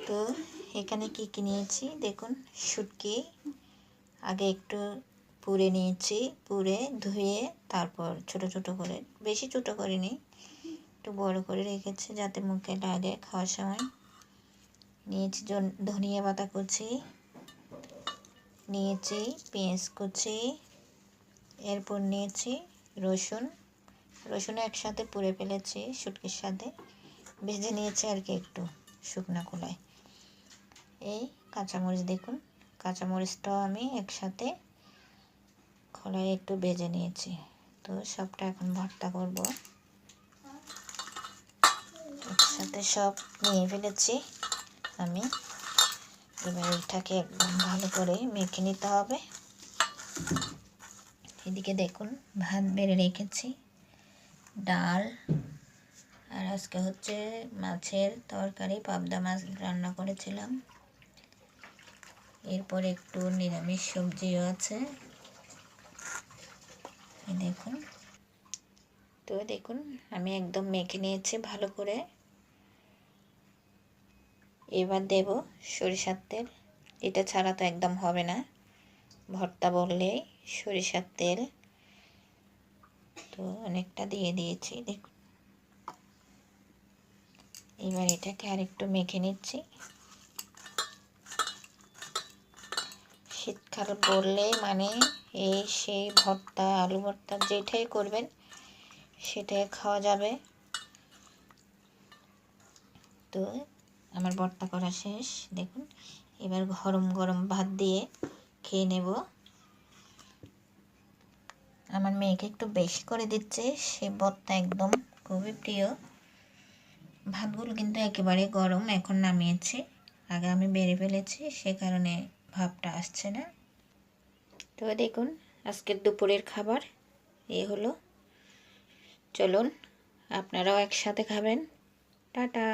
তো এখানে কি কি নিয়েছি দেখুন। শুটকি আগে একটু পুড়ে নিয়েছি, পুড়ে ধুয়ে তারপর ছোট ছোট করে, বেশি ছোট করিনি, একটু বড় করে রেখেছি যাতে মুখে লাগে খাওয়ার সময়। নিয়েছি ধনিয়া পাতা কুচি, নিয়েছি পেঁয়াজ কুচি, এরপর নিয়েছি রসুন একসাথে পুড়ে ফেলেছি শুটকির সাথে, ভেজে নিয়েছি আর কি একটু শুকনো খোলায়। এই কাঁচামরিচ দেখুন, কাঁচামরিচটাও আমি একসাথে খোলায় একটু ভেজে নিয়েছি। তো সবটা এখন ভর্তা করব। একসাথে সব নিয়ে ফেলেছি আমি। এবার এটাকে একদম ভালো করে মেখে নিতে হবে। এদিকে দেখুন ভাত বেড়ে রেখেছি, ডাল, আর আজকে হচ্ছে মাছের তরকারি, পাবদা মাছ রান্না করেছিলাম। এরপর একটু নিরামিষ সবজিও আছে দেখুন। তো দেখুন আমি একদম মেখে নিয়েছি ভালো করে। এবার দেব সরিষার তেল, এটা ছাড়া তো একদম হবে না ভর্তা বললেই সরিষার তেল। তো অনেকটা দিয়ে দিয়েছি দেখুন। এবার এটাকে আরেকটু মেখে নিচ্ছি। শীতকাল বললেই মানে এই সেই ভর্তা, আলু ভর্তা যেটাই করবেন সেটাই খাওয়া যাবে। তো আমার ভর্তা করা শেষ দেখুন। এবার গরম গরম ভাত দিয়ে খেয়ে নেব। আমার মেয়েকে একটু বেশি করে দিচ্ছে, সে ভর্তা একদম খুবই প্রিয়। ভাতগুলো কিন্তু একেবারে গরম, এখন নামিয়েছি, আগে আমি বেড়ে ফেলেছি সে কারণে ভাবটা আসছে না। তো দেখুন আজকের দুপুরের খাবার এই হলো। চলুন আপনারাও একসাথে খাবেন। টাটা।